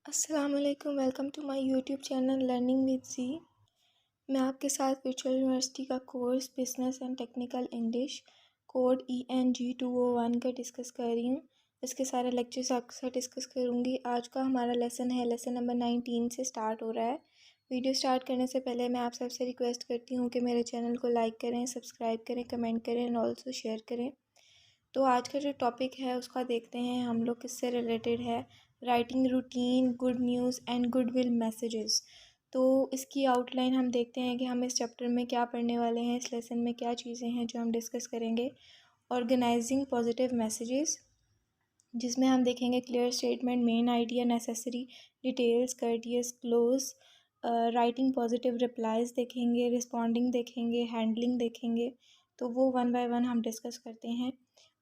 अस्सलामुअलैकुम, welcome to my YouTube channel learning with G. मैं आपके साथ वर्चुअल यूनिवर्सिटी का course business and technical English code ENG 201 का डिस्कस कर रही हूँ। इसके सारे लेक्चर्स आपके साथ डिस्कस करूँगी। आज का हमारा लेसन है, लेसन नंबर 19 से स्टार्ट हो रहा है। वीडियो स्टार्ट करने से पहले मैं आप सबसे रिक्वेस्ट करती हूँ कि मेरे चैनल को लाइक करें, सब्सक्राइब करें, कमेंट करें एंड ऑल्सो शेयर करें। तो आज का जो टॉपिक है उसका देखते हैं हम लोग किससे रिलेटेड है। Writing routine, good news and goodwill messages. तो इसकी आउटलाइन हम देखते हैं कि हम इस चैप्टर में क्या पढ़ने वाले हैं, इस लेसन में क्या चीज़ें हैं जो हम डिस्कस करेंगे। ऑर्गेनाइजिंग पॉजिटिव मैसेजेस, जिसमें हम देखेंगे clear statement, main idea, necessary details, courteous close, writing positive replies देखेंगे, रिस्पॉन्डिंग देखेंगे, हैंडलिंग देखेंगे। तो वो वन बाय वन हम डिस्कस करते हैं।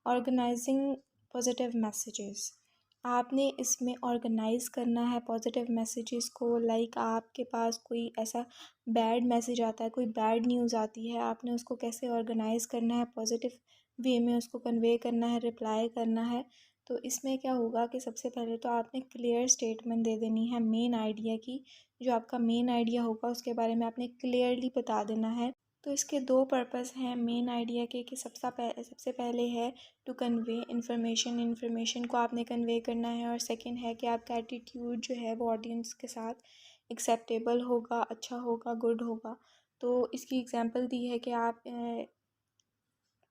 ऑर्गेनाइजिंग पॉजिटिव मैसेजेस, आपने इसमें ऑर्गेनाइज़ करना है पॉजिटिव मैसेजेस को। लाइक आपके पास कोई ऐसा बैड मैसेज आता है, कोई बैड न्यूज़ आती है, आपने उसको कैसे ऑर्गेनाइज़ करना है, पॉजिटिव वे में उसको कन्वे करना है, रिप्लाई करना है। तो इसमें क्या होगा कि सबसे पहले तो आपने क्लियर स्टेटमेंट दे देनी है मेन आइडिया की। जो आपका मेन आइडिया होगा उसके बारे में आपने क्लियरली बता देना है। तो इसके दो पर्पस हैं मेन आइडिया के कि सबसे पहले है टू कन्वे इन्फॉर्मेशन, इन्फॉर्मेशन को आपने कन्वे करना है। और सेकंड है कि आपका एटीट्यूड जो है वो ऑडियंस के साथ एक्सेप्टेबल होगा, अच्छा होगा, गुड होगा। तो इसकी एग्जांपल दी है कि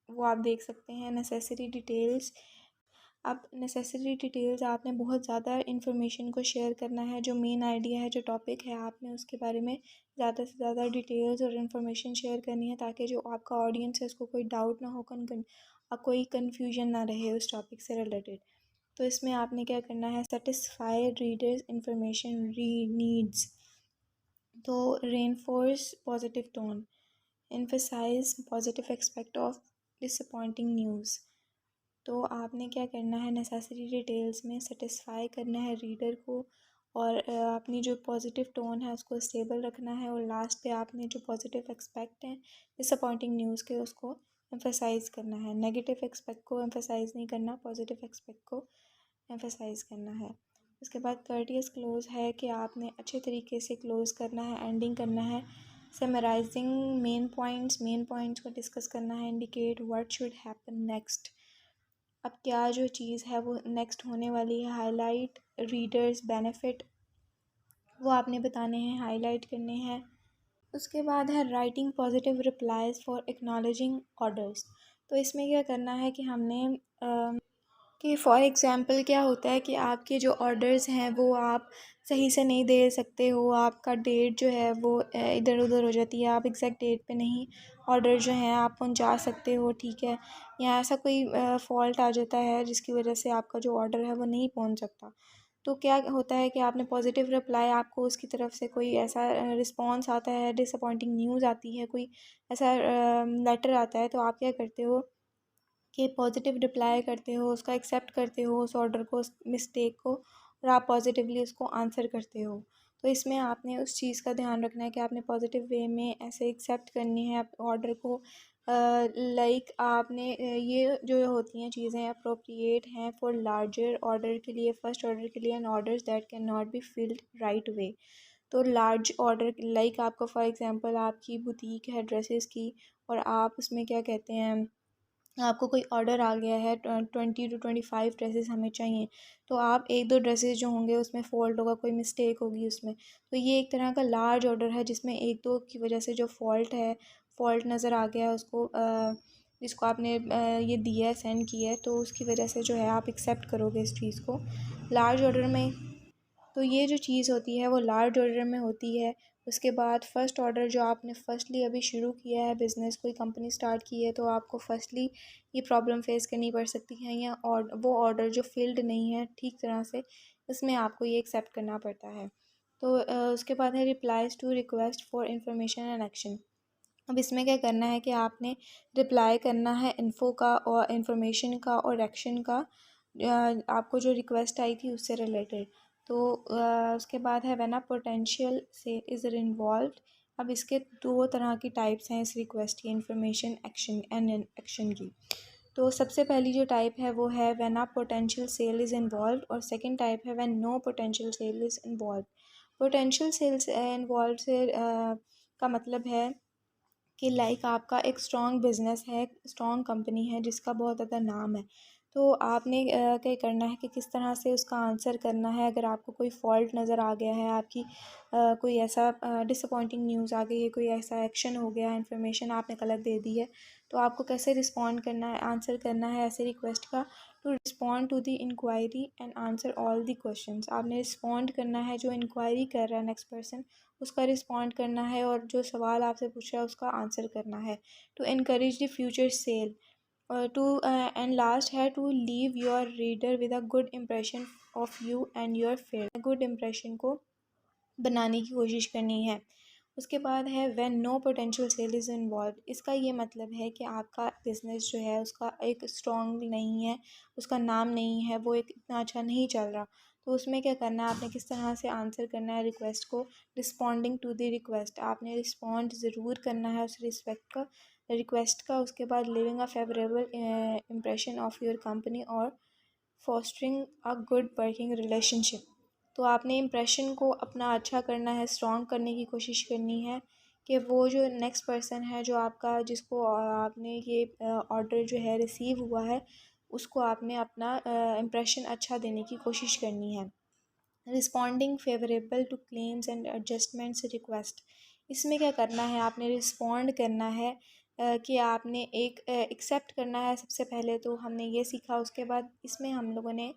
वो आप देख सकते हैं नेसेसरी डिटेल्स। अब नेसेसरी डिटेल्स, आपने बहुत ज़्यादा इन्फॉर्मेशन को शेयर करना है। जो मेन आइडिया है, जो टॉपिक है, आपने उसके बारे में ज़्यादा से ज़्यादा डिटेल्स और इन्फॉर्मेशन शेयर करनी है ताकि जो आपका ऑडियंस है उसको कोई डाउट ना हो, कोई कन्फ्यूजन ना रहे उस टॉपिक से रिलेटेड। तो इसमें आपने क्या करना है, सेटिस्फाई रीडर्स इंफॉर्मेशन नीड्स। तो reinforce positive tone, emphasise positive aspect of disappointing news. तो आपने क्या करना है, नेसेसरी डिटेल्स में सेटिस्फाई करना है रीडर को, और अपनी जो पॉजिटिव टोन है उसको स्टेबल रखना है। और लास्ट पे आपने जो पॉजिटिव एक्सपेक्ट हैं डिसअपॉइंटिंग न्यूज़ के, उसको एम्फसाइज करना है। नेगेटिव एक्सपेक्ट को एम्फसाइज नहीं करना, पॉजिटिव एक्सपेक्ट को एम्फसाइज करना है। उसके बाद कर्टियस क्लोज है कि आपने अच्छे तरीके से क्लोज़ करना है, एंडिंग करना है। समराइजिंग मेन पॉइंट्स को डिस्कस करना है। Indicate what should happen next, अब क्या जो चीज़ है वो नेक्स्ट होने वाली है। हाईलाइट रीडर्स बेनिफिट, वो आपने बताने हैं, हाईलाइट करने हैं। उसके बाद है writing positive replies for acknowledging orders. तो इसमें क्या करना है कि हमने कि फॉर एग्ज़ाम्पल क्या होता है कि आपके जो ऑर्डर्स हैं वो आप सही से नहीं दे सकते हो, आपका डेट जो है वो इधर उधर हो जाती है, आप एग्जैक्ट डेट पे नहीं ऑर्डर जो हैं आप पहुंचा सकते हो, ठीक है। या ऐसा कोई फॉल्ट आ जाता है जिसकी वजह से आपका जो ऑर्डर है वो नहीं पहुंच सकता। तो क्या होता है कि आपने पॉजिटिव रिप्लाई, आपको उसकी तरफ से कोई ऐसा रिस्पॉन्स आता है, डिसअपॉइंटिंग न्यूज़ आती है, कोई ऐसा लेटर आता है, तो आप क्या करते हो कि पॉजिटिव रिप्लाई करते हो, उसका एक्सेप्ट करते हो उस ऑर्डर को, उस मिस्टेक को, और आप पॉजिटिवली उसको आंसर करते हो। तो इसमें आपने उस चीज़ का ध्यान रखना है कि आपने पॉजिटिव वे में ऐसे एक्सेप्ट करनी है ऑर्डर को। लाइक आपने ये जो होती हैं चीज़ें अप्रोप्रिएट हैं फॉर लार्जर ऑर्डर के लिए, फर्स्ट ऑर्डर के लिए, and orders that can not be filled right way. तो लार्ज ऑर्डर लाइक आपका फॉर एग्जांपल आपकी बुटीक है ड्रेसेस की, और आप उसमें क्या कहते हैं, आपको कोई ऑर्डर आ गया है 20 to 25 ड्रेसेस हमें चाहिए। तो आप एक दो ड्रेसेस जो होंगे उसमें फ़ॉल्ट होगा, कोई मिस्टेक होगी उसमें, तो ये एक तरह का लार्ज ऑर्डर है जिसमें एक दो की वजह से जो फ़ॉल्ट नज़र आ गया है उसको, जिसको आपने ये दिया है, सेंड किया है, तो उसकी वजह से जो है आप एक्सेप्ट करोगे इस चीज़ को लार्ज ऑर्डर में। तो ये जो चीज़ होती है वो लार्ज ऑर्डर में होती है। उसके बाद फ़र्स्ट ऑर्डर, जो आपने फ़र्स्टली अभी शुरू किया है बिज़नेस, कोई कंपनी स्टार्ट की है, तो आपको फ़र्स्टली ये प्रॉब्लम फेस करनी पड़ सकती है, या और वो ऑर्डर जो फील्ड नहीं है ठीक तरह से, इसमें आपको ये एक्सेप्ट करना पड़ता है। तो उसके बाद है replies to request for information and action. अब इसमें क्या करना है कि आपने रिप्लाई करना है इन्फो का और इन्फॉर्मेशन का और एक्शन का, आपको जो रिक्वेस्ट आई थी उससे रिलेटेड। तो उसके बाद है व्हेन अ पोटेंशियल से इज़ इन्वॉल्व। अब इसके दो तरह की टाइप्स हैं इस रिक्वेस्ट की, इन्फॉर्मेशन एक्शन एंड एक्शन की। तो सबसे पहली जो टाइप है वो है when a potential sale is involve, और सेकंड टाइप है when no potential sale is involve. Potential sales involve से का मतलब है कि लाइक आपका एक स्ट्रॉन्ग बिजनेस है, स्ट्रॉन्ग कंपनी है जिसका बहुत ज़्यादा नाम है, तो आपने क्या करना है कि किस तरह से उसका आंसर करना है। अगर आपको कोई फॉल्ट नज़र आ गया है, आपकी कोई ऐसा डिसअपॉइंटिंग न्यूज़ आ गई है, कोई ऐसा एक्शन हो गया, इन्फॉर्मेशन आपने गलत दे दी है, तो आपको कैसे रिस्पॉन्ड करना है, आंसर करना है ऐसे रिक्वेस्ट का। To respond to the inquiry and answer all the questions, आपने रिस्पॉन्ड करना है, जो इंक्वायरी कर रहा है नेक्स्ट पर्सन उसका रिस्पॉन्ड करना है, और जो सवाल आपसे पूछ रहा है उसका आंसर करना है। To encourage the future sale, और टू एंड लास्ट है to leave your reader with a good impression of you and your fair, good impression को बनाने की कोशिश करनी है। उसके बाद है when no potential sale is involve, इसका ये मतलब है कि आपका बिज़नेस जो है उसका एक स्ट्रॉन्ग नहीं है, उसका नाम नहीं है, वो एक इतना अच्छा नहीं चल रहा, तो उसमें क्या करना है, आपने किस तरह से आंसर करना है रिक्वेस्ट को। रिस्पॉन्डिंग टू द रिक्वेस्ट, आपने रिस्पॉन्ड ज़रूर करना है उस रिक्वेस्ट का। उसके बाद leaving a favourable impression of your company और fostering a good working relationship, तो आपने इम्प्रेशन को अपना अच्छा करना है, स्ट्रॉन्ग करने की कोशिश करनी है कि वो जो नेक्स्ट पर्सन है जो आपका जिसको आपने ये ऑर्डर जो है रिसीव हुआ है उसको आपने अपना इम्प्रेशन अच्छा देने की कोशिश करनी है। Responding favourable to claims and adjustments request, इसमें क्या करना है, आपने रिस्पॉन्ड करना है कि आपने एक एक्सेप्ट करना है। सबसे पहले तो हमने ये सीखा, उसके बाद इसमें हम लोगों ने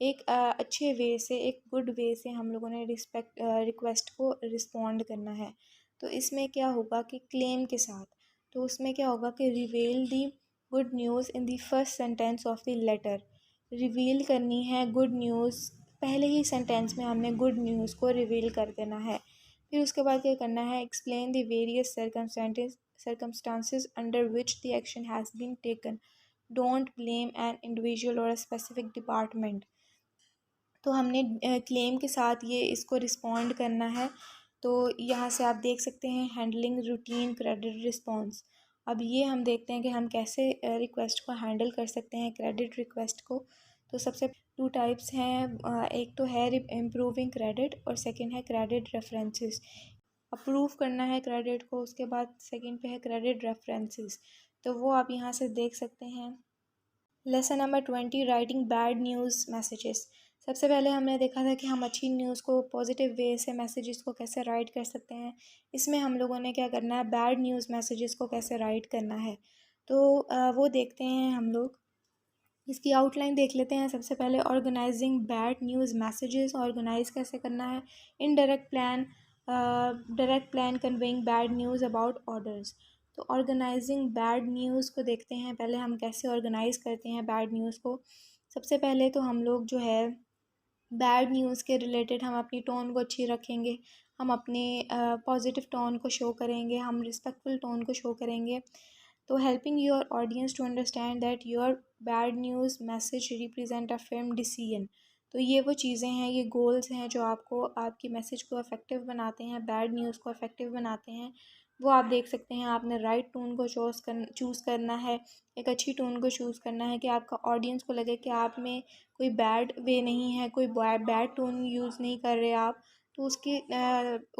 एक अच्छे वे से, एक गुड वे से हम लोगों ने रिक्वेस्ट को रिस्पॉन्ड करना है। तो इसमें क्या होगा कि क्लेम के साथ, तो उसमें क्या होगा कि reveal the good news in the first sentence of the letter, reveal करनी है गुड न्यूज़, पहले ही सेंटेंस में हमने गुड न्यूज़ को रिवील कर देना है। फिर उसके बाद क्या करना है, explain the various circumstances under which the action has been taken, don't blame an individual or a specific department, तो हमने क्लेम के साथ ये इसको रिस्पॉन्ड करना है। तो यहाँ से आप देख सकते हैं हैंडलिंग रूटीन क्रेडिट रिस्पॉन्स, अब ये हम देखते हैं कि हम कैसे रिक्वेस्ट को हैंडल कर सकते हैं, क्रेडिट रिक्वेस्ट को। तो सबसे टू टाइप्स हैं, एक तो है इम्प्रूविंग क्रेडिट और सेकंड है क्रेडिट रेफरेंसेस, अप्रूव करना है क्रेडिट को, उसके बाद सेकंड पे है क्रेडिट रेफरेंसेस, तो वो आप यहाँ से देख सकते हैं। Lesson number 20, writing bad news messages. सबसे पहले हमने देखा था कि हम अच्छी न्यूज़ को पॉजिटिव वे से मैसेजेस को कैसे राइट कर सकते हैं, इसमें हम लोगों ने क्या करना है, बैड न्यूज़ मैसेजेस को कैसे राइट करना है। तो वो देखते हैं हम लोग, इसकी आउटलाइन देख लेते हैं। सबसे पहले organising bad news messages, organise कैसे करना है। Direct plan conveying bad news about orders, तो ऑर्गेनाइजिंग बैड न्यूज़ को देखते हैं, पहले हम कैसे ऑर्गेनाइज़ करते हैं बैड न्यूज़ को। सबसे पहले तो हम लोग जो है बैड न्यूज़ के रिलेटेड हम अपनी टोन को अच्छी रखेंगे, हम अपने पॉजिटिव टोन को शो करेंगे, हम रिस्पेक्टफुल टोन को शो करेंगे। तो helping your audience to understand that your bad news message represent a firm decision, तो ये वो चीज़ें हैं, ये गोल्स हैं जो आपको आपकी मैसेज को इफ़ेक्टिव बनाते हैं, बैड न्यूज़ को इफ़ेक्टिव बनाते हैं। वो आप देख सकते हैं, आपने राइट टोन को चूज़ करना है, एक अच्छी टोन को चूज़ करना है कि आपका ऑडियंस को लगे कि आप में कोई बैड वे नहीं है, कोई बैड टोन यूज़ नहीं कर रहे आप, तो उसके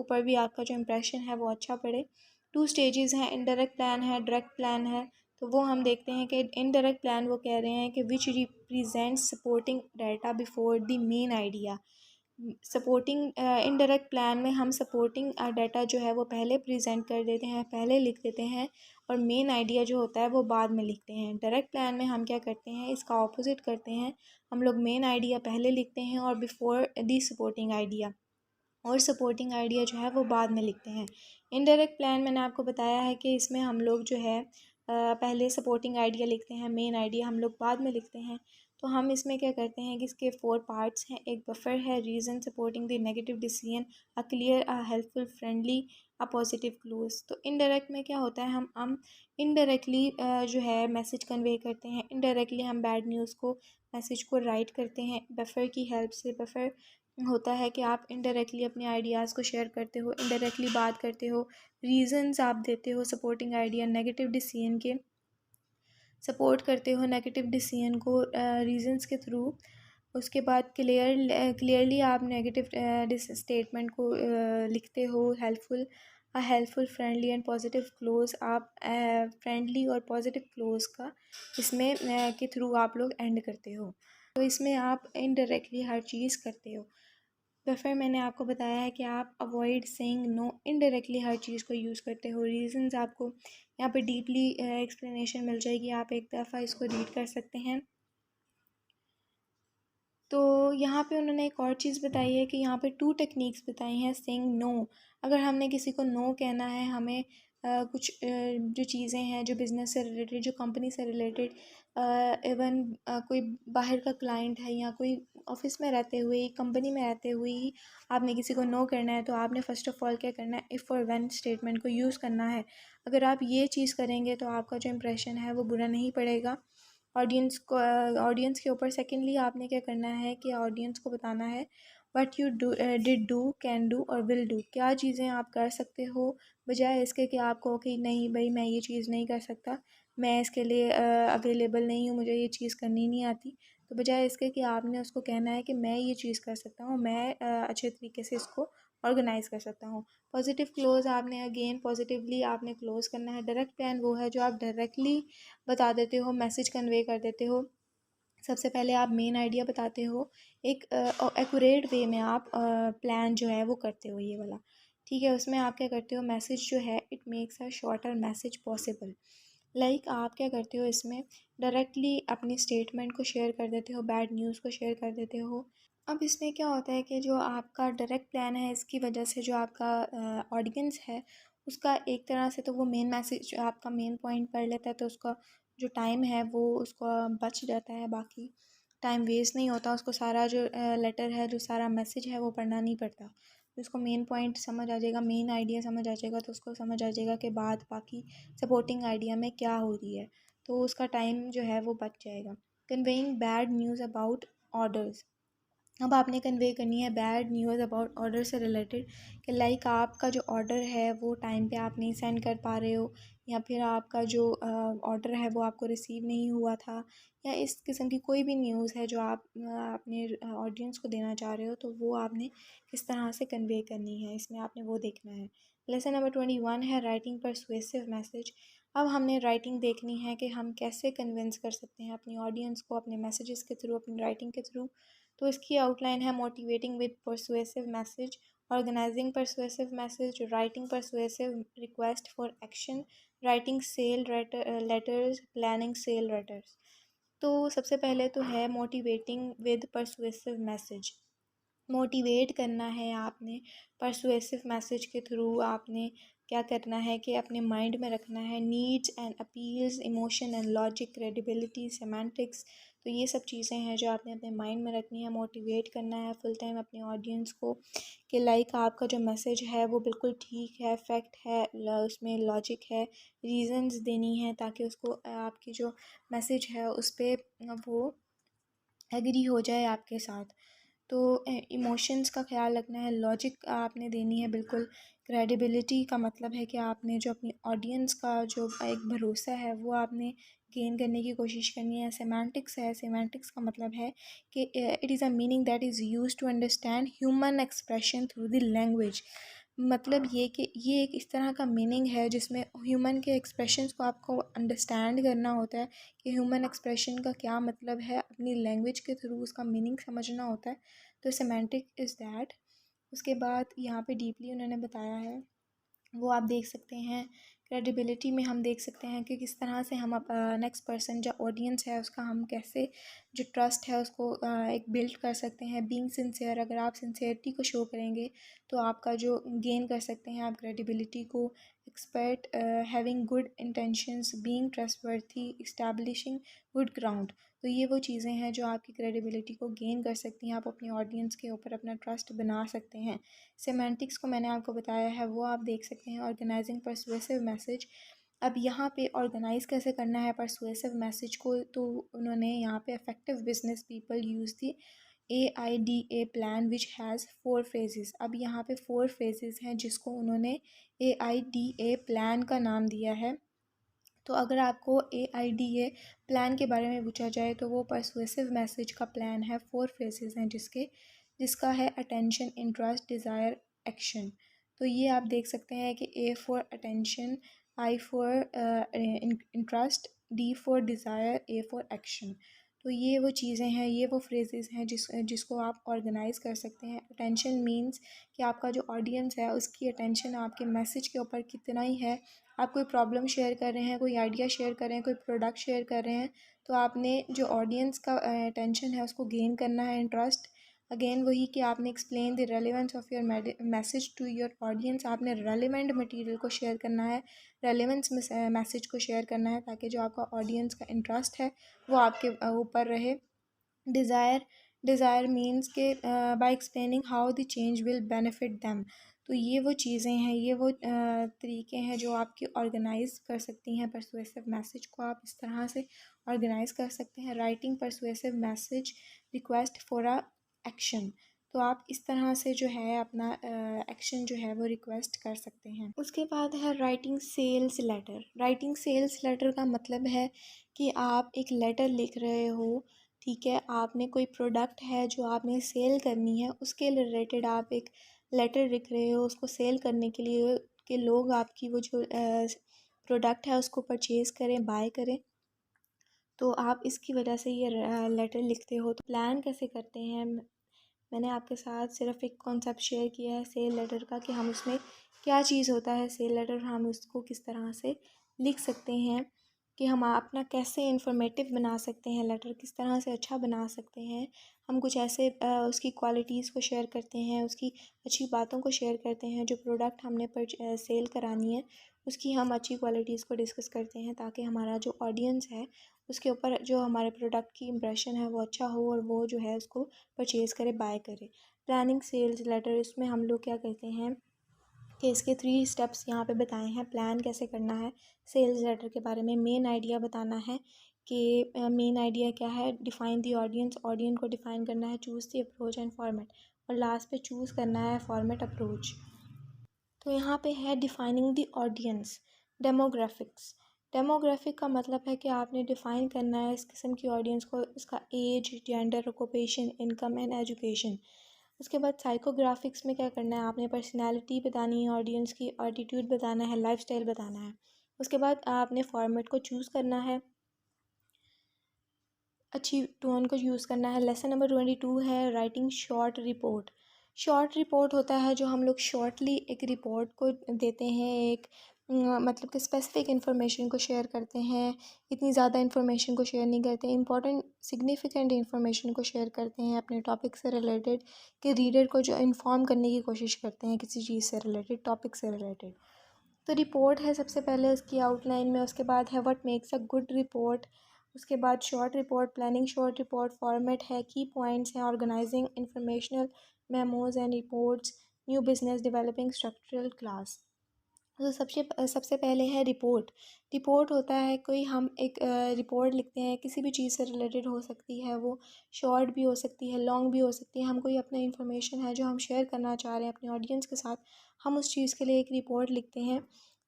ऊपर भी आपका जो इम्प्रेशन है वो अच्छा पड़े। टू स्टेजेस हैं, इनडायरेक्ट प्लान है, डायरेक्ट प्लान है, तो वो हम देखते हैं कि इनडायरेक्ट प्लान वो कह रहे हैं कि which represent supporting data before the main idea. Supporting indirect plan में हम सपोर्टिंग डाटा जो है वो पहले प्रेजेंट कर देते हैं, पहले लिख देते हैं, और मेन आइडिया जो होता है वो बाद में लिखते हैं। डायरेक्ट प्लान में हम क्या करते हैं, इसका ऑपोजिट करते हैं, हम लोग मेन आइडिया पहले लिखते हैं और बिफोर दी सपोर्टिंग आइडिया, और सपोर्टिंग आइडिया जो है वो बाद में लिखते हैं। इनडायरेक्ट प्लान मैंने आपको बताया है कि इसमें हम लोग जो है पहले सपोर्टिंग आइडिया लिखते हैं, मेन आइडिया हम लोग बाद में लिखते हैं। तो हम इसमें क्या करते हैं कि इसके 4 पार्ट्स हैं, एक बफर है, reason supporting the negative decision, a clear, a helpful, friendly, a positive clues. तो इनडायरेक्ट में क्या होता है, हम इनडायरेक्टली जो है मैसेज कन्वे करते हैं, इनडायरेक्टली हम बैड न्यूज़ को मैसेज को राइट करते हैं बफर की हेल्प से। बफर होता है कि आप इनडायरेक्टली अपने आइडियाज़ को शेयर करते हो, इनडायरेक्टली बात करते हो, रीज़न्स आप देते हो सपोर्टिंग आइडिया नेगेटिव डिसीजन के, सपोर्ट करते हो नेगेटिव डिसीजन को रीजंस के थ्रू। उसके बाद क्लियरली आप नेगेटिव स्टेटमेंट को लिखते हो। Helpful friendly and positive close, आप फ्रेंडली और पॉजिटिव क्लोज का इसमें के थ्रू आप लोग एंड करते हो। तो इसमें आप इनडायरेक्टली हर चीज़ करते हो। तो फिर मैंने आपको बताया है कि आप अवॉइड सेइंग नो, इनडायरेक्टली हर चीज़ को यूज़ करते हो। रीजंस आपको यहाँ पे डीपली एक्सप्लेनेशन मिल जाएगी, आप एक दफ़ा इसको रीड कर सकते हैं। तो यहाँ पे उन्होंने एक और चीज़ बताई है कि यहाँ पे 2 टेक्निक्स बताई हैं सेइंग नो। अगर हमने किसी को नो कहना है, हमें कुछ जो चीज़ें हैं जो बिज़नेस से रिलेटेड, जो कंपनी से रिलेटेड, इवन कोई बाहर का क्लाइंट है या कोई ऑफिस में रहते हुए ही, कंपनी में रहते हुए ही आपने किसी को नो करना है, तो आपने फ़र्स्ट ऑफ़ ऑल क्या करना है, इफ़ और व्हेन स्टेटमेंट को यूज़ करना है। अगर आप ये चीज़ करेंगे तो आपका जो इम्प्रेशन है वो बुरा नहीं पड़ेगा ऑडियंस के ऊपर। सेकेंडली आपने क्या करना है कि ऑडियंस को बताना है what you did do, can do और विल डू, क्या चीज़ें आप कर सकते हो, बजाय इसके कि आप कहो कि नहीं भाई मैं ये चीज़ नहीं कर सकता, मैं इसके लिए अवेलेबल नहीं हूँ, मुझे ये चीज़ करनी नहीं आती। तो बजाय इसके कि आपने उसको कहना है कि मैं ये चीज़ कर सकता हूँ, मैं अच्छे तरीके से इसको ऑर्गेनाइज़ कर सकता हूँ। पॉजिटिव क्लोज आपने अगेन पॉजिटिवली आपने क्लोज़ करना है। डायरेक्ट प्लान वो है जो आप डायरेक्टली बता देते हो, मैसेज कन्वे कर देते हो। सबसे पहले आप मेन आइडिया बताते हो, एक एक्यूरेट वे में आप प्लान जो है वो करते हो, ये वाला। ठीक है, उसमें आप क्या करते हो, मैसेज जो है it makes a shorter message possible. Like आप क्या करते हो, इसमें डायरेक्टली अपनी स्टेटमेंट को शेयर कर देते हो, बैड न्यूज़ को शेयर कर देते हो। अब इसमें क्या होता है कि जो आपका डायरेक्ट प्लान है, इसकी वजह से जो आपका ऑडियंस है उसका एक तरह से तो वो मेन मैसेज आपका मेन पॉइंट पढ़ लेता है, तो उसका जो टाइम है वो उसका बच जाता है, बाकी टाइम वेस्ट नहीं होता, उसको सारा जो लेटर है, जो सारा मैसेज है वो पढ़ना नहीं पड़ता। तो उसको मेन पॉइंट समझ आ जाएगा, मेन आइडिया समझ आ जाएगा, तो उसको समझ आ जाएगा कि बात बाकी सपोर्टिंग आइडिया में क्या हो रही है, तो उसका टाइम जो है वो बच जाएगा। Conveying bad news about orders, अब आपने कन्वे करनी है बैड न्यूज़ अबाउट ऑर्डर से रिलेटेड, कि लाइक आपका जो ऑर्डर है वो टाइम पे आप नहीं सेंड कर पा रहे हो, या फिर आपका जो ऑर्डर है वो आपको रिसीव नहीं हुआ था, या इस किस्म की कोई भी न्यूज़ है जो आप अपने ऑडियंस को देना चाह रहे हो, तो वो आपने किस तरह से कन्वे करनी है, इसमें आपने वो देखना है। लेसन नंबर 21 है राइटिंग परसुएसिव मैसेज। अब हमने राइटिंग देखनी है कि हम कैसे कन्विंस कर सकते हैं अपनी ऑडियंस को अपने मैसेजेस के थ्रू, अपनी राइटिंग के थ्रू। तो इसकी आउटलाइन है motivating with persuasive message, organising persuasive message, writing persuasive request for action, writing sale letters, planning sale letters. तो सबसे पहले तो है motivating with persuasive message. Motivate करना है आपने परसुएसिव मैसेज के थ्रू। आपने क्या करना है कि अपने माइंड में रखना है needs and appeals, emotion and logic, credibility, semantics. तो ये सब चीज़ें हैं जो आपने अपने माइंड में रखनी है। मोटिवेट करना है फुल टाइम अपने ऑडियंस को कि लाइक आपका जो मैसेज है वो बिल्कुल ठीक है, फैक्ट है, उसमें लॉजिक है, रीजंस देनी है ताकि उसको आपकी जो मैसेज है उस पर वो एग्री हो जाए आपके साथ। तो इमोशंस का ख्याल रखना है, लॉजिक आपने देनी है बिल्कुल। क्रेडिबिलिटी का मतलब है कि आपने जो अपनी ऑडियंस का जो एक भरोसा है वो आपने गेन करने की कोशिश करनी है। सेमांटिक्स है, सेमांटिक्स का मतलब है कि it is a meaning that is use to understand human expression through the language. मतलब ये कि ये एक इस तरह का मीनिंग है जिसमें ह्यूमन के एक्सप्रेशंस को आपको अंडरस्टैंड करना होता है कि ह्यूमन एक्सप्रेशन का क्या मतलब है, अपनी लैंग्वेज के थ्रू उसका मीनिंग समझना होता है। तो सेमेंटिक इज़ दैट। उसके बाद यहाँ पे डीपली उन्होंने बताया है, वो आप देख सकते हैं। क्रेडिबिलिटी में हम देख सकते हैं कि किस तरह से हम नेक्स्ट पर्सन जो ऑडियंस है उसका हम कैसे जो ट्रस्ट है उसको एक बिल्ड कर सकते हैं। बीइंग सिंसियर, अगर आप सिंसियरिटी को शो करेंगे तो आपका जो गेन कर सकते हैं आप क्रेडिबिलिटी को। Expert, having good intentions, being trustworthy, establishing good ground. तो ये वो चीज़ें हैं जो आपकी क्रेडिबिलिटी को गेन कर सकती हैं, आप अपने ऑडियंस के ऊपर अपना ट्रस्ट बना सकते हैं। सेमेंटिक्स को मैंने आपको बताया है, वो आप देख सकते हैं। ऑर्गेनाइजिंग परसुएसिव मैसेज, अब यहाँ पे ऑर्गेनाइज़ कैसे करना है परसुएसिव मैसेज को, तो उन्होंने यहाँ पे effective business people use the AIDA plan which has 4 phases. अब यहाँ पे 4 फेजेस हैं जिसको उन्होंने AIDA प्लान का नाम दिया है। तो अगर आपको AIDA प्लान के बारे में पूछा जाए तो वो परसुएसिव मैसेज का प्लान है। 4 फ्रेजेस हैं जिसका है अटेंशन, इंटरेस्ट, डिज़ायर, एक्शन। तो ये आप देख सकते हैं कि A for attention, I for interest, D for desire, A for action. तो ये वो चीज़ें हैं, ये वो फ्रेजेस हैं जिसको आप ऑर्गेनाइज़ कर सकते हैं। अटेंशन मीन्स कि आपका जो ऑडियंस है उसकी अटेंशन आपके मैसेज के ऊपर कितना ही है। आप कोई प्रॉब्लम शेयर कर रहे हैं, कोई आइडिया शेयर कर रहे हैं, कोई प्रोडक्ट शेयर कर रहे हैं, तो आपने जो ऑडियंस का अटेंशन है उसको गेन करना है। इंटरेस्ट अगेन वही कि आपने explain the relevance of your message to your audience. आपने रेलेवेंट मटेरियल को शेयर करना है, रेलेवेंस मैसेज को शेयर करना है ताकि जो आपका ऑडियंस का इंटरेस्ट है वो आपके ऊपर रहे। डिज़ायर मीन्स के by explaining how the change will benefit them. तो ये वो चीज़ें हैं, ये वो तरीके हैं जो आपकी ऑर्गेनाइज़ कर सकती हैं परसुएसिव मैसेज को। आप इस तरह से ऑर्गेनाइज़ कर सकते हैं। Writing persuasive message, request for a action. तो आप इस तरह से जो है अपना एक्शन जो है वो रिक्वेस्ट कर सकते हैं। उसके बाद है writing sales letter. Writing sales letter का मतलब है कि आप एक लेटर लिख रहे हो, ठीक है, आपने कोई प्रोडक्ट है जो आपने सेल करनी है, उसके रिलेटेड आप एक लेटर लिख रहे हो उसको सेल करने के लिए कि लोग आपकी वो जो प्रोडक्ट है उसको परचेज़ करें, बाय करें। तो आप इसकी वजह से ये लेटर लिखते हो। तो प्लान कैसे करते हैं, मैंने आपके साथ सिर्फ एक कॉन्सेप्ट शेयर किया है सेल लेटर का कि हम उसमें क्या चीज़ होता है सेल लेटर, हम उसको किस तरह से लिख सकते हैं, कि हम अपना कैसे इंफॉर्मेटिव बना सकते हैं लेटर, किस तरह से अच्छा बना सकते हैं। हम कुछ ऐसे उसकी क्वालिटीज़ को शेयर करते हैं, उसकी अच्छी बातों को शेयर करते हैं। जो प्रोडक्ट हमने सेल करानी है उसकी हम अच्छी क्वालिटीज़ को डिस्कस करते हैं ताकि हमारा जो ऑडियंस है उसके ऊपर जो हमारे प्रोडक्ट की इम्प्रेशन है वो अच्छा हो और वो जो है उसको परचेज़ करे, बाय करे। प्लानिंग सेल्स लेटर, इसमें हम लोग क्या करते हैं कि इसके 3 स्टेप्स यहाँ पे बताए हैं। प्लान कैसे करना है सेल्स लेटर के बारे में, मेन आइडिया बताना है कि मेन आइडिया क्या है, डिफ़ाइन दी ऑडियंस, ऑडियंस को डिफ़ाइन करना है, choose the approach and format, और लास्ट पे चूज़ करना है फॉर्मेट अप्रोच। तो यहाँ पे है डिफ़ाइनिंग दी ऑडियंस, डेमोग्राफिक्स। डेमोग्राफिक का मतलब है कि आपने डिफ़ाइन करना है इस किस्म की ऑडियंस को, इसका age, gender, occupation, income and education. उसके बाद साइकोग्राफिक्स में क्या करना है, आपने पर्सनालिटी बतानी है ऑडियंस की, एटीट्यूड बताना है, लाइफस्टाइल बताना है। उसके बाद आपने फॉर्मेट को चूज़ करना है, अच्छी टोन को यूज़ करना है। लेसन नंबर 22 है writing short report. Short report होता है जो हम लोग शॉर्टली एक रिपोर्ट को देते हैं, एक मतलब कि स्पेसिफिक इन्फॉर्मेशन को शेयर करते हैं, इतनी ज़्यादा इन्फॉर्मेशन को शेयर नहीं करते, इंपॉर्टेंट सिग्निफिकेंट इन्फॉर्मेशन को शेयर करते हैं अपने टॉपिक से रिलेटेड, कि रीडर को जो इन्फॉर्म करने की कोशिश करते हैं किसी चीज़ से रिलेटेड, टॉपिक से रिलेटेड। तो रिपोर्ट है सबसे पहले उसकी आउटलाइन में, उसके बाद है what makes a good report, उसके बाद short report, planning short report, format है, की पॉइंट्स हैं, organising informational memos and reports, new business developing structural class. तो सबसे पहले है रिपोर्ट। रिपोर्ट होता है कोई हम एक रिपोर्ट लिखते हैं, किसी भी चीज़ से रिलेटेड हो सकती है, वो शॉर्ट भी हो सकती है, लॉन्ग भी हो सकती है। हम कोई अपना इंफॉर्मेशन है जो हम शेयर करना चाह रहे हैं अपने ऑडियंस के साथ, हम उस चीज़ के लिए एक रिपोर्ट लिखते हैं।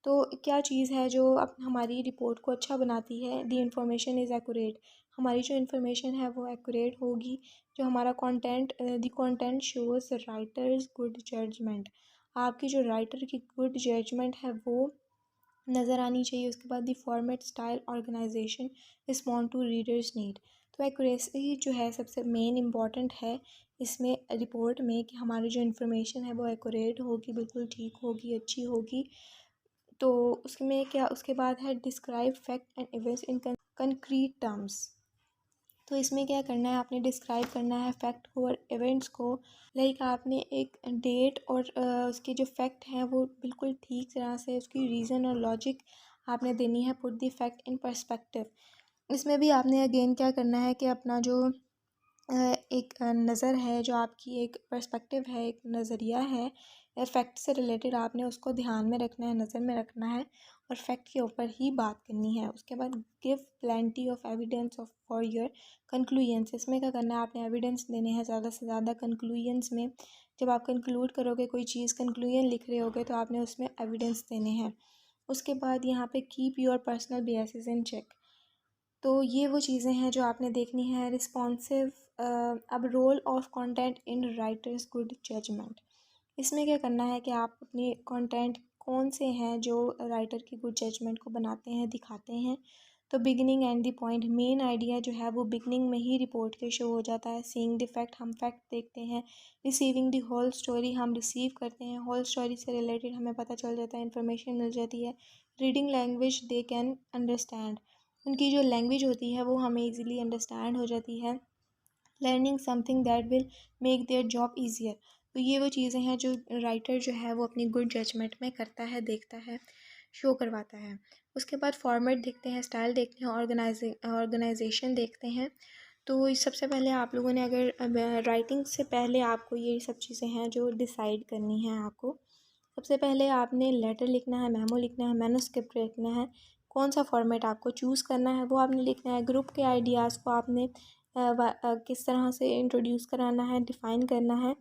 तो क्या चीज़ है जो हमारी रिपोर्ट को अच्छा बनाती है, दी इंफॉर्मेशन इज़ एक्यूरेट, हमारी जो इन्फॉर्मेशन है वो एक्यूरेट होगी। जो हमारा content, the content shows writers good judgement, आपकी जो राइटर की गुड जजमेंट है वो नज़र आनी चाहिए। उसके बाद the format, style, organisation, respond to readers need. तो एक्यूरेसी जो है सबसे मेन इम्पॉर्टेंट है इसमें रिपोर्ट में, कि हमारी जो इन्फॉर्मेशन है वो एक्यूरेट होगी, बिल्कुल ठीक होगी, अच्छी होगी। तो उसमें क्या, उसके बाद है describe fact and events in concrete terms. तो इसमें क्या करना है, आपने डिस्क्राइब करना है फैक्ट को और इवेंट्स को। लाइक आपने एक डेट और उसके जो फैक्ट हैं वो बिल्कुल ठीक तरह से उसकी रीज़न और लॉजिक आपने देनी है। Put the fact in perspective, इसमें भी आपने अगेन क्या करना है कि अपना जो एक नज़र है, जो आपकी एक पर्सपेक्टिव है, एक नज़रिया है फैक्ट से रिलेटेड, आपने उसको ध्यान में रखना है, नज़र में रखना है और फैक्ट के ऊपर ही बात करनी है। उसके बाद give plenty of evidence of for your conclusions, इसमें क्या करना है, आपने एविडेंस देने हैं ज़्यादा से ज़्यादा कंक्लूजन्स में। जब आप कंक्लूड करोगे कोई चीज़, कंक्लूजन लिख रहे होगे तो आपने उसमें एविडेंस देने हैं। उसके बाद यहाँ पे keep your personal biases in check. तो ये वो चीज़ें हैं जो आपने देखनी है। रिस्पॉन्सिव, अब role of content in writers good judgement, इसमें क्या करना है कि आप अपने कंटेंट कौन से हैं जो राइटर की गुड जजमेंट को बनाते हैं, दिखाते हैं। तो beginning and the point, main idea जो है वो बिगिनिंग में ही रिपोर्ट के शो हो जाता है। सीइंग द फैक्ट, हम फैक्ट देखते हैं। रिसीविंग द होल स्टोरी, हम रिसीव करते हैं, होल स्टोरी से रिलेटेड हमें पता चल जाता है, इन्फॉर्मेशन मिल जाती है। Reading language, they can understand, उनकी जो लैंग्वेज होती है वो हमें ईजिली अंडरस्टैंड हो जाती है। Learning something that will make their job easier, तो ये वो चीज़ें हैं जो राइटर जो है वो अपनी गुड जजमेंट में करता है, देखता है, शो करवाता है। उसके बाद फॉर्मेट देखते हैं, स्टाइल देखते हैं, ऑर्गेनाइजेशन देखते हैं। तो सबसे पहले आप लोगों ने अगर राइटिंग से पहले आपको ये सब चीज़ें हैं जो डिसाइड करनी है आपको। सबसे पहले आपने लेटर लिखना है, मेमो लिखना है, मैन्युस्क्रिप्ट लिखना है। कौन सा फॉर्मेट आपको चूज़ करना है वो आपने लिखना है। ग्रुप के आइडियाज़ को आपने किस तरह से इंट्रोड्यूस कराना है, डिफ़ाइन करना है।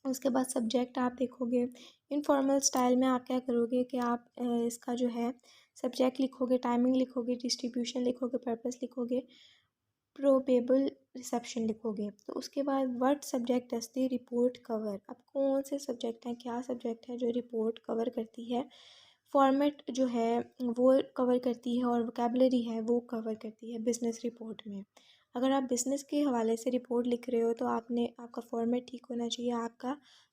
उसके बाद सब्जेक्ट आप देखोगे। इनफॉर्मल स्टाइल में आप क्या करोगे कि आप इसका जो है सब्जेक्ट लिखोगे, टाइमिंग लिखोगे, डिस्ट्रीब्यूशन लिखोगे, पर्पस लिखोगे, प्रोबेबल रिसेप्शन लिखोगे। तो उसके बाद what subject does the report cover, अब कौन से सब्जेक्ट हैं, क्या सब्जेक्ट है जो रिपोर्ट कवर करती है। फॉर्मेट जो है वो कवर करती है और वोकेबलरी है वो कवर करती है बिज़नेस रिपोर्ट में। अगर आप बिज़नेस के हवाले से रिपोर्ट लिख रहे हो तो आपका फॉर्मेट ठीक होना चाहिए, आपका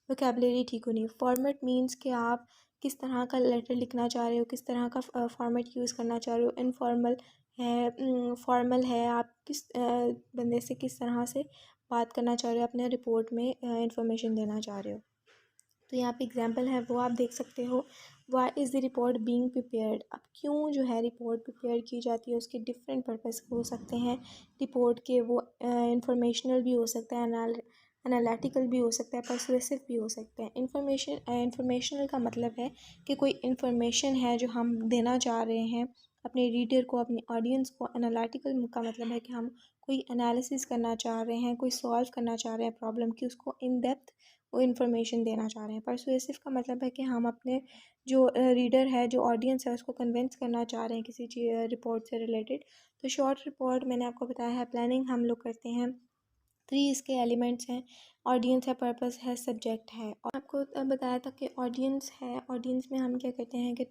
वोकेबलरी ठीक होनी है। फॉर्मेट मींस कि आप किस तरह का लेटर लिखना चाह रहे हो, किस तरह का फॉर्मेट यूज़ करना चाह रहे हो। इनफॉर्मल है, फॉर्मल है, आप किस बंदे से किस तरह से बात करना चाह रहे हो, अपने रिपोर्ट में इंफॉर्मेशन देना चाह रहे हो। तो यहाँ पे एग्जांपल है वो आप देख सकते हो। Why is the report being prepared, अब क्यों जो है रिपोर्ट प्रिपेयर की जाती है, उसके डिफरेंट पर्पस हो सकते हैं रिपोर्ट के। वो इंफॉर्मेशनल भी हो सकता है, एनालिटिकल भी हो सकता है, पर्सुएसिव भी हो सकता है। इंफॉर्मेशनल का मतलब है कि कोई इंफॉर्मेशन है जो हम देना चाह रहे हैं अपने रीडर को, अपने ऑडियंस को। एनालिटिकल का मतलब है कि हम कोई एनालिसिस करना चाह रहे हैं, कोई सॉल्व करना चाह रहे हैं प्रॉब्लम की, उसको इन डेप्थ वो इन्फॉर्मेशन देना चाह रहे हैं। परसुएसिव का मतलब है कि हम अपने जो रीडर है, जो ऑडियंस है, उसको कन्विंस करना चाह रहे हैं किसी चीज़ रिपोर्ट से रिलेटेड। तो शॉर्ट रिपोर्ट मैंने आपको बताया है, प्लानिंग हम लोग करते हैं। 3 इसके एलिमेंट्स हैं, ऑडियंस है, पर्पस है, सब्जेक्ट है। और आपको बताया था कि ऑडियंस है, ऑडियंस में हम क्या करते हैं कि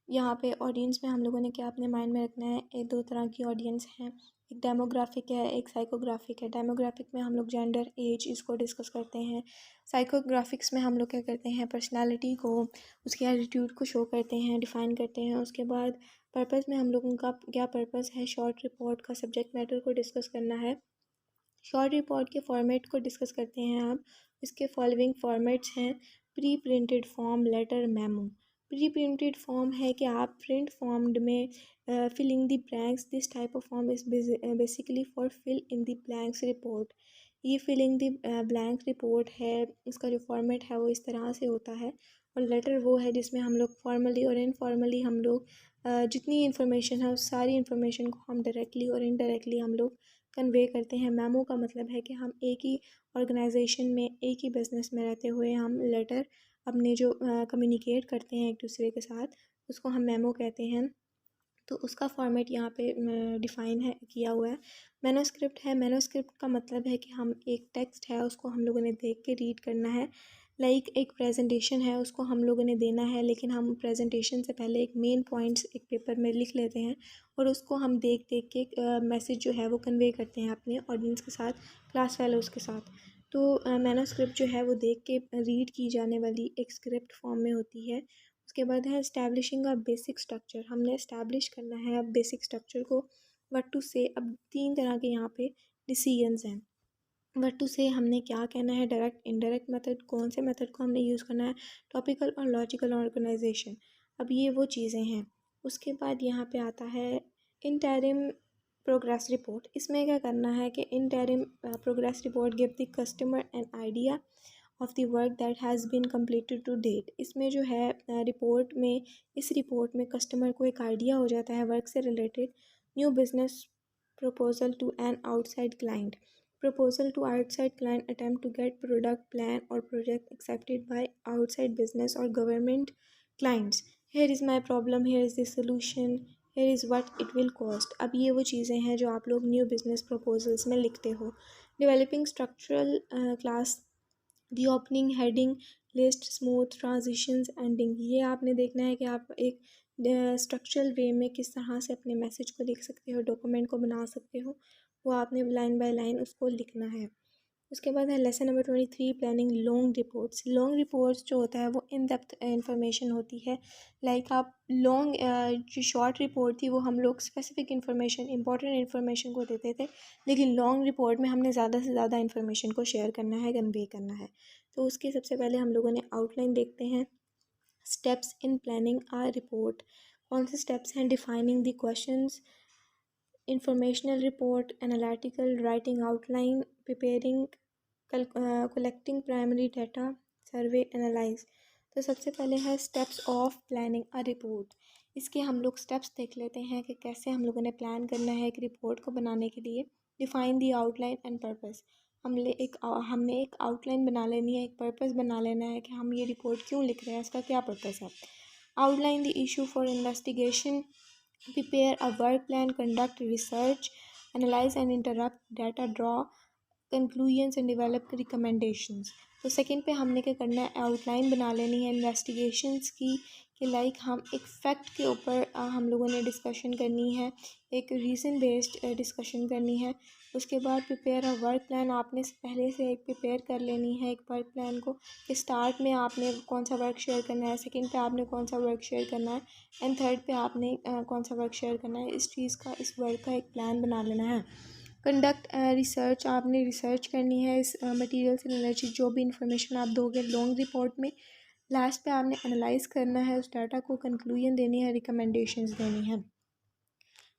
यहाँ पे ऑडियंस में हम लोगों ने क्या अपने माइंड में रखना है, एक दो तरह की ऑडियंस हैं। एक डेमोग्राफिक है, एक साइकोग्राफिक है। डेमोग्राफिक में हम लोग जेंडर, एज इसको डिस्कस करते हैं। साइकोग्राफिक्स में हम लोग क्या करते हैं, पर्सनालिटी को, उसके एटीट्यूड को शो करते हैं, डिफ़ाइन करते हैं। उसके बाद पर्पस में हम लोगों का क्या पर्पस है, शॉर्ट रिपोर्ट का सब्जेक्ट मैटर को डिस्कस करना है। शॉर्ट रिपोर्ट के फॉर्मेट को डिस्कस करते हैं आप। इसके फॉलोइंग फॉर्मेट्स हैं, pre printed form, letter, memo. Pre printed form है कि आप प्रिंट फॉर्म्ड में filling the blanks, this type of form is basically for fill in the blanks report. ये फिलिंग द ब्लैंक रिपोर्ट है, इसका जो format है वो इस तरह से होता है। और लेटर वो है जिसमें हम लोग फॉर्मली और इनफॉर्मली हम लोग जितनी इन्फॉर्मेशन है उस सारी इन्फॉर्मेशन को हम डायरेक्टली और इनडायरेक्टली हम लोग कन्वे करते हैं। मेमो का मतलब है कि हम एक ही ऑर्गेनाइजेशन में, एक ही बिज़नेस में रहते हुए हम लेटर अपने जो कम्युनिकेट करते हैं एक दूसरे के साथ, उसको हम मेमो कहते हैं। तो उसका फॉर्मेट यहाँ पे डिफ़ाइन है, किया हुआ है। मैन्युस्क्रिप्ट है, मैन्युस्क्रिप्ट का मतलब है कि हम एक टेक्स्ट है उसको हम लोगों ने देख के रीड करना है। लाइक एक प्रेजेंटेशन है उसको हम लोगों ने देना है, लेकिन हम प्रेजेंटेशन से पहले एक मेन पॉइंट्स एक पेपर में लिख लेते हैं और उसको हम देख देख के मैसेज जो है वो कन्वे करते हैं अपने ऑडियंस के साथ, क्लास फेलोज़ के साथ। तो मैन्युस्क्रिप्ट जो है वो देख के रीड की जाने वाली एक स्क्रिप्ट फॉर्म में होती है। उसके बाद है इस्टेब्लिशिंग अ बेसिक स्ट्रक्चर, हमने इस्टेब्लिश करना है अब बेसिक स्ट्रक्चर को। व्हाट टू से, अब 3 तरह के यहाँ पे डिसीजंस हैं। व्हाट टू से हमने क्या कहना है, डायरेक्ट इनडायरेक्ट मेथड, कौन से मेथड को हमने यूज़ करना है, टॉपिकल और लॉजिकल ऑर्गेनाइजेशन। अब ये वो चीज़ें हैं। उसके बाद यहाँ पे आता है इंटरिम प्रोग्रेस रिपोर्ट। इसमें क्या करना है कि interim progress report give the customer an idea of the work that has been completed to date. इसमें जो है रिपोर्ट में, इस रिपोर्ट में कस्टमर को एक आइडिया हो जाता है वर्क से related. New business proposal to an outside client, proposal to outside client, attempt to get product plan or project accepted by outside business or government clients। Here is my problem, here is the solution, here is what it will cost. अब ये वो चीज़ें हैं जो आप लोग new business proposals में लिखते हो। Developing structural class, the opening, heading, list, smooth transitions, ending. ये आपने देखना है कि आप एक स्ट्रक्चरल वे में किस तरह से अपने मैसेज को लिख सकते हो, डॉक्यूमेंट को बना सकते हो, वो आपने लाइन बाय लाइन उसको लिखना है। उसके बाद है lesson number 23, planning long reports. Long reports जो होता है वो इन डेप्थ इंफॉर्मेशन होती है। लाइक आप लॉन्ग जो शॉर्ट रिपोर्ट थी वो हम लोग स्पेसिफिक इंफॉर्मेशन, इंपॉर्टेंट इंफॉर्मेशन को देते थे, लेकिन लॉन्ग रिपोर्ट में हमने ज़्यादा से ज़्यादा इंफॉर्मेशन को शेयर करना है, कन्वे करना है। तो उसके सबसे पहले हम लोगों ने आउटलाइन देखते हैं। Steps in planning R report, कौन से स्टेप्स हैं? Defining the questions, informational report, analytical, writing outline, preparing, collecting primary data, survey, analyse. तो सबसे पहले है steps of planning a report. इसके हम लोग स्टेप्स देख लेते हैं कि कैसे हम लोगों ने प्लान करना है एक रिपोर्ट को बनाने के लिए। Define the outline and purpose. हमने एक आउटलाइन बना लेनी है, एक पर्पस बना लेना है कि हम ये रिपोर्ट क्यों लिख रहे हैं, इसका क्या पर्पस है। Outline the issue for investigation, prepare a work plan, conduct research, analyze and interrupt data, draw conclusions and develop recommendations। तो सेकंड पे हमने क्या करना है, आउटलाइन बना लेनी है इन्वेस्टिगेशंस की, कि लाइक हम एक फैक्ट के ऊपर हम लोगों ने डिस्कशन करनी है, एक रीज़न बेस्ड डिस्कशन करनी है। उसके बाद प्रिपेयर अ वर्क प्लान, आपने पहले से एक प्रिपेयर कर लेनी है एक वर्क प्लान को, कि स्टार्ट में आपने कौन सा वर्क शेयर करना है, सेकंड पे आपने कौन सा वर्क शेयर करना है, एंड थर्ड पे आपने कौन सा वर्क शेयर करना है। इस चीज़ का, इस वर्क का एक प्लान बना लेना है। कंडक्ट रिसर्च, आपने रिसर्च करनी है इस मटेरियल से रिलेटेड जो भी इंफॉर्मेशन आप दोगे लॉन्ग रिपोर्ट में। लास्ट पे आपने एनालाइज करना है उस डाटा को, कंक्लूजन देनी है, रिकमेंडेशंस देनी है।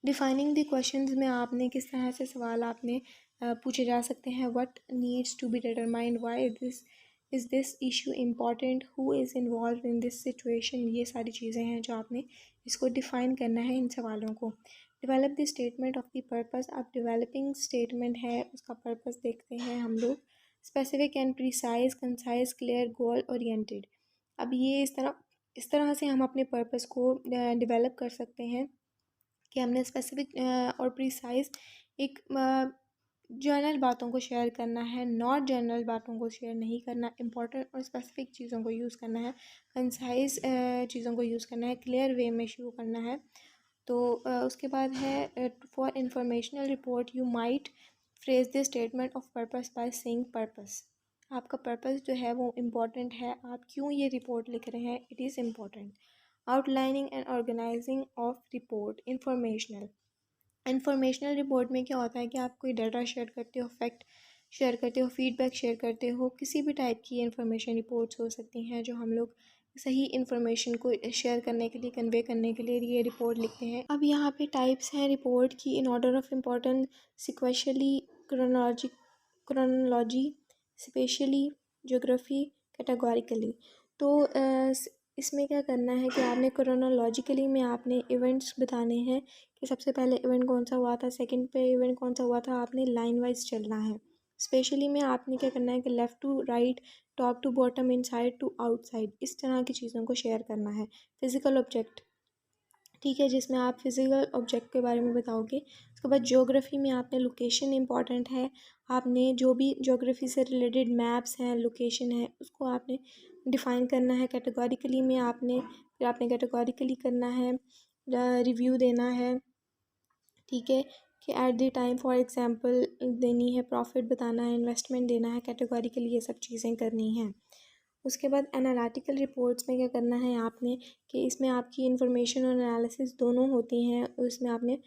डिफाइनिंग द क्वेश्चंस में आपने किस तरह से सवाल आपने पूछे जा सकते हैं। What needs to be determined, why this issue important, who is involve in this situation. ये सारी चीज़ें हैं जो आपने इसको डिफ़ाइन करना है इन सवालों को। Develop the statement of the purpose. अब डेवलपिंग स्टेटमेंट है, उसका पर्पस देखते हैं हम लोग। Specific and precise, concise, clear, goal oriented. अब ये इस तरह से हम अपने पर्पस को डेवलप कर सकते हैं कि हमने स्पेसिफिक और प्रिसाइज एक जनरल बातों को शेयर करना है, नॉट जनरल बातों को शेयर नहीं करना, इंपॉर्टेंट और स्पेसिफिक चीज़ों को यूज़ करना है, कंसाइज चीज़ों को यूज़ करना है, क्लियर वे में शुरू करना है। तो उसके बाद है for informational report you might phrase the statement of purpose by saying purpose. आपका पर्पस जो है वो इम्पॉर्टेंट है, आप क्यों ये रिपोर्ट लिख रहे हैं, it is important. Outlining and organising of report, informational report में क्या होता है कि आप कोई डाटा शेयर करते हो, फैक्ट शेयर करते हो, फीडबैक शेयर करते हो, किसी भी टाइप की इंफॉर्मेशन रिपोर्ट्स हो सकती हैं जो हम लोग सही इंफॉर्मेशन को शेयर करने के लिए, कन्वे करने के लिए ये रिपोर्ट लिखते हैं। अब यहाँ पे टाइप्स हैं रिपोर्ट की, in order of importance, sequentially, chronology, spatially, geography, categorically. तो इसमें क्या करना है कि आपने क्रोनोलॉजिकली में आपने इवेंट्स बताने हैं कि सबसे पहले इवेंट कौन सा हुआ था, सेकंड पे इवेंट कौन सा हुआ था, आपने लाइन वाइज चलना है। स्पेशली में आपने क्या करना है कि left to right, top to bottom, inside to outside, इस तरह की चीज़ों को शेयर करना है। फिज़िकल ऑब्जेक्ट, ठीक है, जिसमें आप फिज़िकल ऑब्जेक्ट के बारे में बताओगे। उसके बाद ज्योग्राफी में आपने लोकेशन इंपॉर्टेंट है, आपने जो भी ज्योग्राफी से रिलेटेड मैप्स हैं, लोकेशन है, उसको आपने डिफ़ाइन करना है। कैटेगोरिकली में आपने कैटेगोरिकली करना है, रिव्यू देना है, ठीक है, कि at the time for example देनी है, प्रॉफिट बताना है, इन्वेस्टमेंट देना है, कैटेगोरिकली ये सब चीज़ें करनी हैं। उसके बाद एनालिटिकल रिपोर्ट्स में क्या करना है आपने कि इसमें आपकी इंफॉर्मेशन और एनालिसिस दोनों होती हैं, उसमें आपने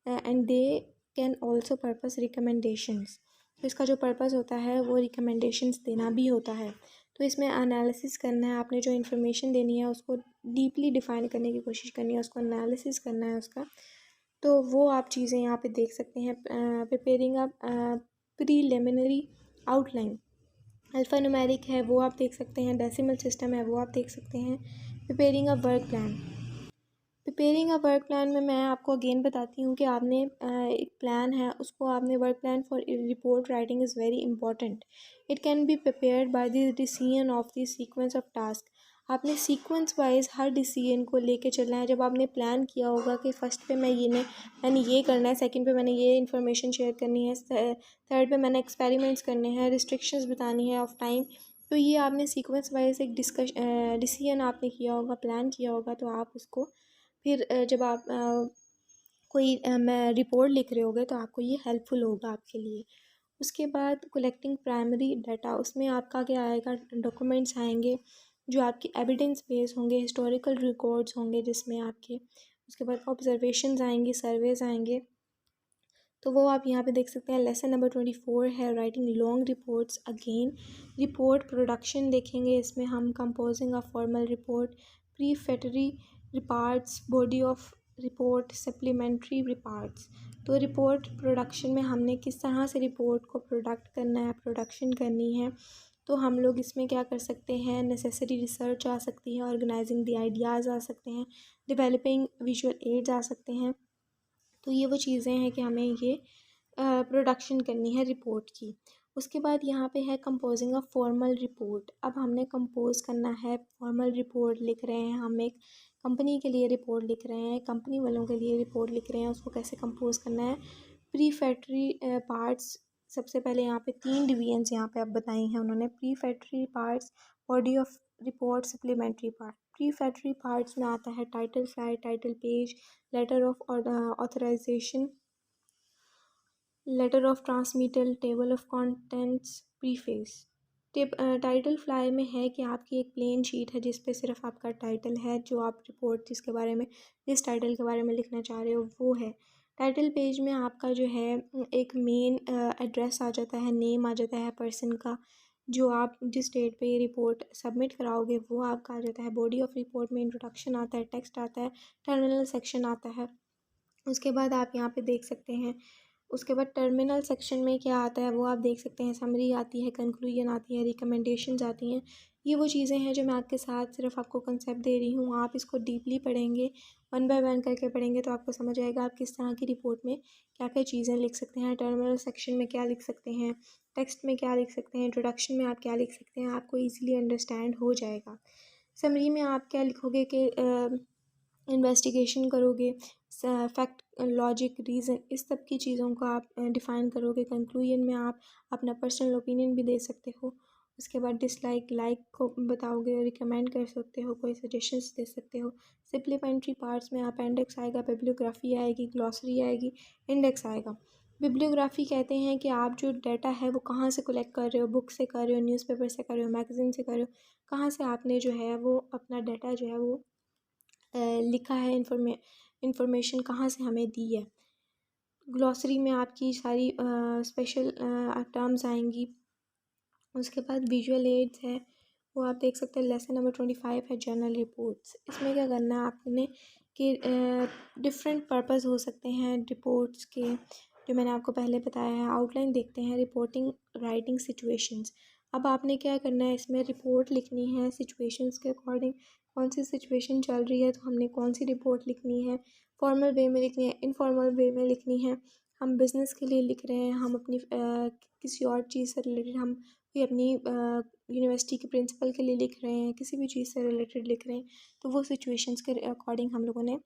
and they can also purpose recommendations. तो इसका जो पर्पस होता है वो रिकमेंडेशंस देना भी होता है। तो इसमें एनालिसिस करना है, आपने जो इन्फॉर्मेशन देनी है उसको डीपली डिफ़ाइन करने की कोशिश करनी है, उसको एनालिसिस करना है उसका। तो वो आप चीज़ें यहाँ पे देख सकते हैं। Preparing a preliminary outline, alphanumeric है वो आप देख सकते हैं, डेसिमल सिस्टम है वो आप देख सकते हैं। Preparing a work plan, preparing a work plan में मैं आपको अगेन बताती हूँ कि आपने एक प्लान है उसको आपने work plan for report writing is very important. It can be prepared by the decision of the sequence of task. आपने सीक्वेंस वाइज हर डिसीजन को लेके चलना है। जब आपने प्लान किया होगा कि फ़र्स्ट पे मैंने ये करना है, सेकंड पे मैंने ये इन्फॉर्मेशन शेयर करनी है, थर्ड पे मैंने एक्सपेरिमेंट्स करने हैं, रिस्ट्रिक्शंस बतानी है ऑफ टाइम, तो ये आपने सीक्वेंस वाइज एक डिसीजन आपने किया होगा, प्लान किया होगा, तो आप उसको फिर जब आप कोई मैं रिपोर्ट लिख रहे होगे तो आपको ये हेल्पफुल होगा आपके लिए। उसके बाद कलेक्टिंग प्राइमरी डाटा, उसमें आपका क्या आएगा, डॉक्यूमेंट्स आएंगे जो आपके एविडेंस बेस होंगे, हिस्टोरिकल रिकॉर्ड्स होंगे जिसमें आपके। उसके बाद ऑब्जर्वेशंस आएंगे, सर्वेज आएंगे, तो वो आप यहाँ पे देख सकते हैं। लेसन नंबर 24 है writing long reports. Again report production देखेंगे, इसमें हम composing of formal report, prefatory parts, body of report, supplementary parts. तो रिपोर्ट प्रोडक्शन में हमने किस तरह से रिपोर्ट को प्रोडक्ट करना है, प्रोडक्शन करनी है, तो हम लोग इसमें क्या कर सकते हैं, नेसेसरी रिसर्च आ सकती है, ऑर्गेनाइजिंग द आइडियाज़ आ सकते हैं, डेवलपिंग विजुअल एड्स आ सकते हैं। तो ये वो चीज़ें हैं कि हमें ये प्रोडक्शन करनी है रिपोर्ट की। उसके बाद यहाँ पे है कंपोजिंग ऑफ फॉर्मल रिपोर्ट। अब हमने कंपोज करना है, फॉर्मल रिपोर्ट लिख रहे हैं, हम एक कंपनी के लिए रिपोर्ट लिख रहे हैं, कंपनी वालों के लिए रिपोर्ट लिख रहे हैं, उसको कैसे कंपोज करना है। प्रीफैक्टरी पार्ट्स, सबसे पहले यहाँ पे 3 डिवीजन्स यहाँ पे अब बताई हैं उन्होंने। Prefatory parts, body of report, supplementary part. Prefatory parts में आता है title fly, title page, letter of authorisation, letter of transmittal, table of contents, preface. Title fly में है कि आपकी एक प्लेन शीट है जिस पे सिर्फ आपका टाइटल है, जो आप रिपोर्ट जिसके बारे में, जिस टाइटल के बारे में लिखना चाह रहे हो वो है। टाइटल पेज में आपका जो है एक मेन एड्रेस आ जाता है, नेम आ जाता है पर्सन का, जो आप जिस डेट पे ये रिपोर्ट सबमिट कराओगे वो आपका आ जाता है। बॉडी ऑफ रिपोर्ट में इंट्रोडक्शन आता है, टेक्स्ट आता है, टर्मिनल सेक्शन आता है। उसके बाद आप यहाँ पे देख सकते हैं, उसके बाद टर्मिनल सेक्शन में क्या आता है वो आप देख सकते हैं। समरी आती है, कंक्लूजन आती है, रिकमेंडेशंस आती हैं। ये वो चीज़ें हैं जो मैं आपके साथ सिर्फ आपको कंसेप्ट दे रही हूँ। आप इसको डीपली पढ़ेंगे, वन बाय वन करके पढ़ेंगे तो आपको समझ आएगा आप किस तरह की रिपोर्ट में क्या क्या चीज़ें लिख सकते हैं, टर्मिनल सेक्शन में क्या लिख सकते हैं, टेक्स्ट में क्या लिख सकते हैं, इंट्रोडक्शन में आप क्या लिख सकते हैं, आपको ईज़िली अंडरस्टैंड हो जाएगा। समरी में आप क्या लिखोगे कि इन्वेस्टिगेशन करोगे, फैक्ट, लॉजिक, रीज़न, इस सब की चीज़ों को आप डिफ़ाइन करोगे। कंक्लूजन में आप अपना पर्सनल ओपिनियन भी दे सकते हो। उसके बाद डिसलाइक, लाइक को बताओगे, रिकमेंड कर सकते हो, कोई सजेशंस दे सकते हो। सप्लीमेंट्री पार्ट्स में अपेंडिक्स आएगा, बिब्लियोग्राफी आएगी, ग्लॉसरी आएगी, इंडेक्स आएगा। बिब्लियोग्राफी कहते हैं कि आप जो डाटा है वो कहाँ से कलेक्ट कर रहे हो, बुक से कर रहे हो, न्यूज़पेपर से कर रहे हो, मैगज़ीन से कर रहे हो, कहाँ से आपने जो है वो अपना डाटा जो है वो लिखा है, इंफॉर्मेशन कहाँ से हमें दी है। ग्लॉसरी में आपकी सारी स्पेशल टर्म्स आएंगी। उसके बाद विजुअल एड्स है, वो आप देख सकते हैं। लेसन नंबर 25 है जर्नल रिपोर्ट्स। इसमें क्या करना है आपने कि डिफरेंट पर्पस हो सकते हैं रिपोर्ट्स के, जो मैंने आपको पहले बताया है। आउटलाइन देखते हैं, रिपोर्टिंग राइटिंग सिचुएशंस। अब आपने क्या करना है, इसमें रिपोर्ट लिखनी है सिचुएशंस के अकॉर्डिंग। कौन सी सिचुएशन चल रही है तो हमने कौन सी रिपोर्ट लिखनी है, फॉर्मल वे में लिखनी है, इनफॉर्मल वे में लिखनी है। हम बिज़नेस के लिए लिख रहे हैं, हम अपनी किसी और चीज़ से रिलेटेड, हम कोई अपनी यूनिवर्सिटी के प्रिंसिपल के लिए लिख रहे हैं, किसी भी चीज़ से रिलेटेड लिख रहे हैं, तो वो सिचुएशंस के अकॉर्डिंग हम लोगों ने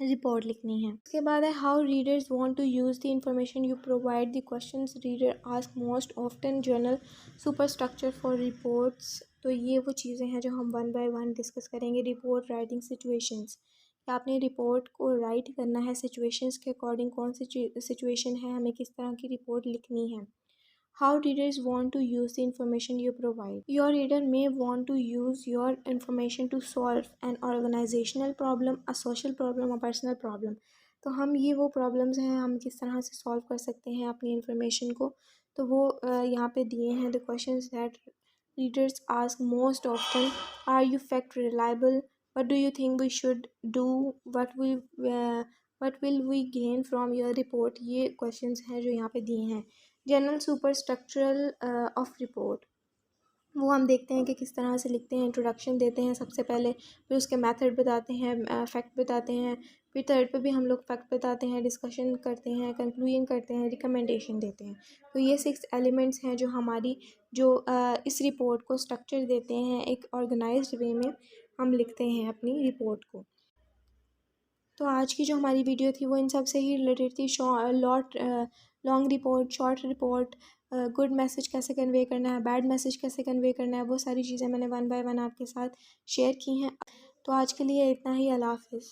रिपोर्ट लिखनी है। उसके बाद है how readers want to use the information you provide, the questions reader ask most often, general super structure for reports. तो ये वो चीज़ें हैं जो हम वन बाय वन डिस्कस करेंगे। रिपोर्ट राइटिंग सिचुएशंस, कि आपने रिपोर्ट को राइट करना है सिचुएशंस के अकॉर्डिंग, कौन सी सिचुएशन है, हमें किस तरह की रिपोर्ट लिखनी है। How readers want to use the information you provide. Your reader may want to use your information to solve an organizational problem, a social problem, a personal problem. तो हम ये वो प्रॉब्लम्स हैं, हम किस तरह से सॉल्व कर सकते हैं अपनी इंफॉर्मेशन को, तो वो यहाँ पे दिए हैं। The questions that readers ask most often, are you fact reliable, what do you think we should do, what will we gain from your report. ये क्वेश्चंस हैं जो यहाँ पे दिए हैं। General super structural of report, वो हम देखते हैं कि किस तरह से लिखते हैं। इंट्रोडक्शन देते हैं सबसे पहले, फिर उसके मेथड बताते हैं, फैक्ट बताते हैं, फिर थर्ड पे भी हम लोग फैक्ट बताते हैं, डिस्कशन करते हैं, कंक्लूजन करते हैं, रिकमेंडेशन देते हैं। तो ये 6 एलिमेंट्स हैं जो हमारी जो इस रिपोर्ट को स्ट्रक्चर देते हैं। एक ऑर्गेनाइज्ड वे में हम लिखते हैं अपनी रिपोर्ट को। तो आज की जो हमारी वीडियो थी वो इन सब से ही रिलेटेड थी। Long report, short report, good message कैसे कन्वे करना है, बैड मैसेज कैसे कन्वे करना है, वो सारी चीज़ें मैंने वन बाय वन आपके साथ शेयर की हैं। तो आज के लिए इतना ही। अल्लाह हाफ़िज़।